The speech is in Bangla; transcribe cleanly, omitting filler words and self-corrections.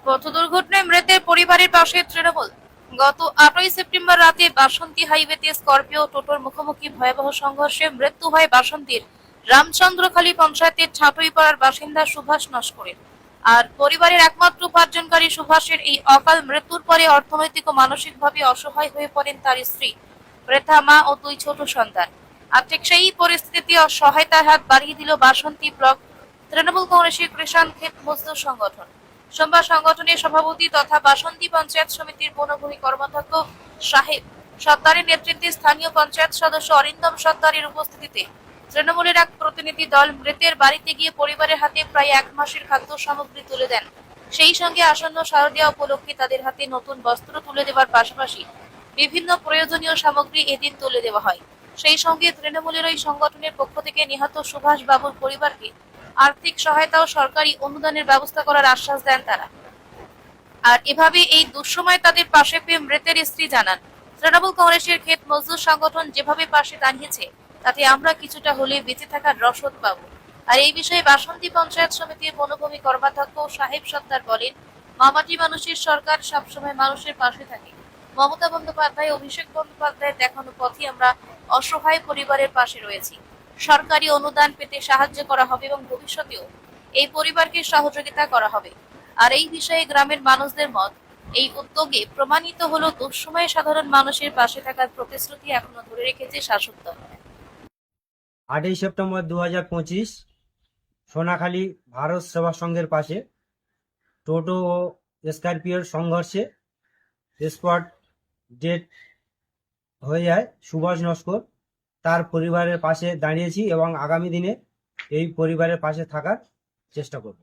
পথ দুর্ঘটনায় মৃতের পরিবারের পাশে তৃণমূল। গত 8ই সেপ্টেম্বর রাতে বাসন্তী হাইওয়েতে স্করপিও ও টোটোর মুখোমুখি ভয়াবহ সংঘর্ষে মৃত্যু হয় বাসন্তীর রামচন্দ্রখালী পঞ্চায়েতের ছাটুইপাড়ার বাসিন্দা সুভাষ নস্করের। আর পরিবারের একমাত্র উপার্জনকারী সুভাষের এই অকাল মৃত্যুর পরে অর্থনৈতিক ও মানসিকভাবে অসহায় হয়ে পড়েন তার স্ত্রী, বৃদ্ধা মা ও 2 ছোট সন্তান। আর ঠিক সেই পরিস্থিতিতে সহায়তার হাত বাড়িয়ে দিল বাসন্তী ব্লক তৃণমূল কংগ্রেসের কৃষাণ ক্ষেত মজদুর সংগঠন। সোমবার সংগঠনের সভাপতি তথা বাসন্তী পঞ্চায়েত সমিতির বনভূমি কর্মাধ্যক্ষ সাহেব সত্তারের নেতৃত্বে স্থানীয় পঞ্চায়েত সদস্য অরিন্দম সত্তারের উপস্থিতিতে তৃণমূলের এক প্রতিনিধি দল মৃতের বাড়িতে গিয়ে পরিবারের হাতে প্রায় 1 মাসের খাদ্য সামগ্রী তুলে দেন। সেই সঙ্গে আসন্ন শারদীয়া উপলক্ষে তাদের হাতে নতুন বস্ত্র তুলে দেওয়ার পাশাপাশি বিভিন্ন প্রয়োজনীয় সামগ্রী এদিন তুলে দেওয়া হয়। সেই সঙ্গে তৃণমূলের ওই সংগঠনের পক্ষ থেকে নিহত সুভাষ বাবুর পরিবারকে আর্থিক সহায়তা ও সরকারি অনুদানের ব্যবস্থা করার আশ্বাস দেন তারা। আর এভাবে এই দুঃসময় তাদের পাশে পেয়ে মৃতের স্ত্রী জানান, তৃণমূল কংগ্রেসের ক্ষেত মজদুর সংগঠন যেভাবে পাশে দাঁড়িয়েছে তাতে আমরা কিছুটা হলে বেঁচে থাকার রসদ পাব। আর এই বিষয়ে বাসন্তী পঞ্চায়েত সমিতির বনভূমি কর্মাধ্যক্ষ সাহেব সত্তার বলেন, মামাটি মানুষের সরকার সবসময় মানুষের পাশে থাকে। মমতা বন্দ্যোপাধ্যায়, অভিষেক বন্দ্যোপাধ্যায়ের দেখানো পথে আমরা অসহায় পরিবারের পাশে রয়েছি। সরকারি অনুদান পেতে সাহায্য করা হবে এবং ভবিষ্যতেও এই পরিবারকে সহযোগিতা করা হবে। আর এই বিষয়ে গ্রামের মানুষদের মত, এই উদ্যোগে প্রমাণিত হলো দুঃসময়ে সাধারণ মানুষের পাশে থাকার প্রতিশ্রুতি এখনো ধরে রেখেছে শাসক দল। 8ই সেপ্টেম্বর 2025 সোনাখালী ভারত সেবা সংঘের পাশে টোটো ও স্করপিওর সংঘর্ষে স্পট ডেড হয়ে যায় সুভাষ নস্কর। তার পরিবারের পাশে দাঁড়িয়েছি এবং আগামী দিনে এই পরিবারের পাশে থাকার চেষ্টা করব।